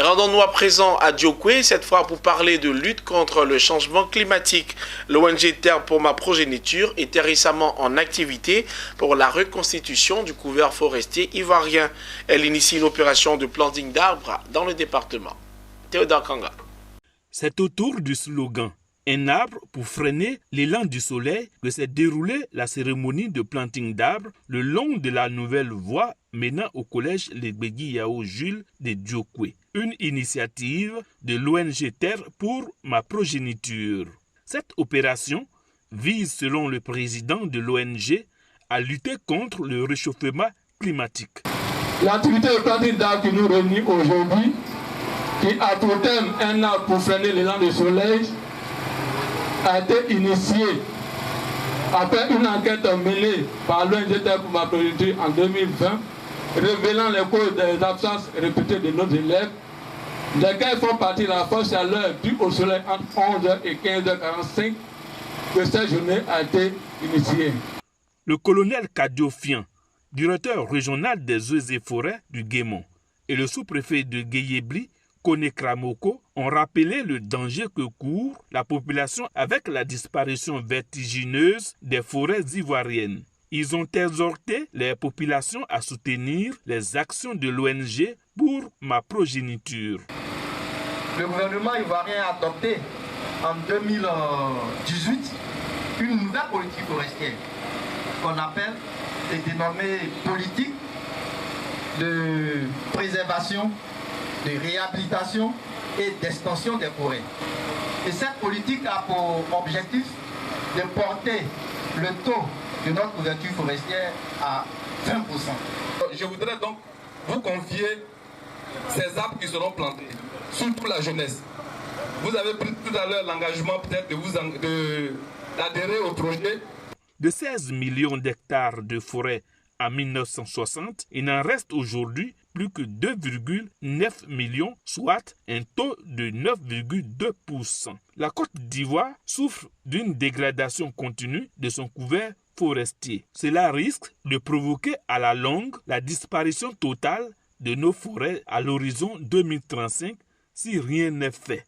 Rendons-nous à présent à Diokwe, cette fois pour parler de lutte contre le changement climatique. L'ONG Terre pour ma progéniture était récemment en activité pour la reconstitution du couvert forestier ivoirien. Elle initie une opération de planting d'arbres dans le département. Théodore Kanga. C'est autour du slogan « Un arbre pour freiner l'élan du soleil » que s'est déroulée la cérémonie de planting d'arbres le long de la nouvelle voie menant au collège Legbegui Yao Jules de Diokwe, une initiative de l'ONG Terre pour ma progéniture. Cette opération vise, selon le président de l'ONG, à lutter contre le réchauffement climatique. L'activité de planting d'arbres qui nous réunit aujourd'hui, qui a pour thème un arbre pour freiner l'élan du soleil, a été initiée après une enquête menée par l'ONG Terre pour ma progéniture en 2020, révélant les causes des absences répétées de nos élèves, lesquels font partie de la forte chaleur due au soleil entre 11h et 15h45, que cette journée a été initiée. Le colonel Kadiofian, directeur régional des eaux et forêts du Guémon, et le sous-préfet de Guéyébli, Kone Kramoko, ont rappelé le danger que court la population avec la disparition vertigineuse des forêts ivoiriennes. Ils ont exhorté les populations à soutenir les actions de l'ONG pour ma progéniture. Le gouvernement ivoirien a adopté en 2018 une nouvelle politique forestière qu'on appelle et dénommée politique de préservation, de réhabilitation et d'extension des forêts. Et cette politique a pour objectif de porter le taux de notre couverture forestière à 20%. Je voudrais donc vous confier ces arbres qui seront plantés, surtout la jeunesse. Vous avez pris tout à l'heure l'engagement peut-être d'adhérer au projet. De 16 millions d'hectares de forêt en 1960, il n'en reste aujourd'hui plus que 2,9 millions, soit un taux de 9,2%. La Côte d'Ivoire souffre d'une dégradation continue de son couvert forestier. Cela risque de provoquer à la longue la disparition totale de nos forêts à l'horizon 2035 si rien n'est fait.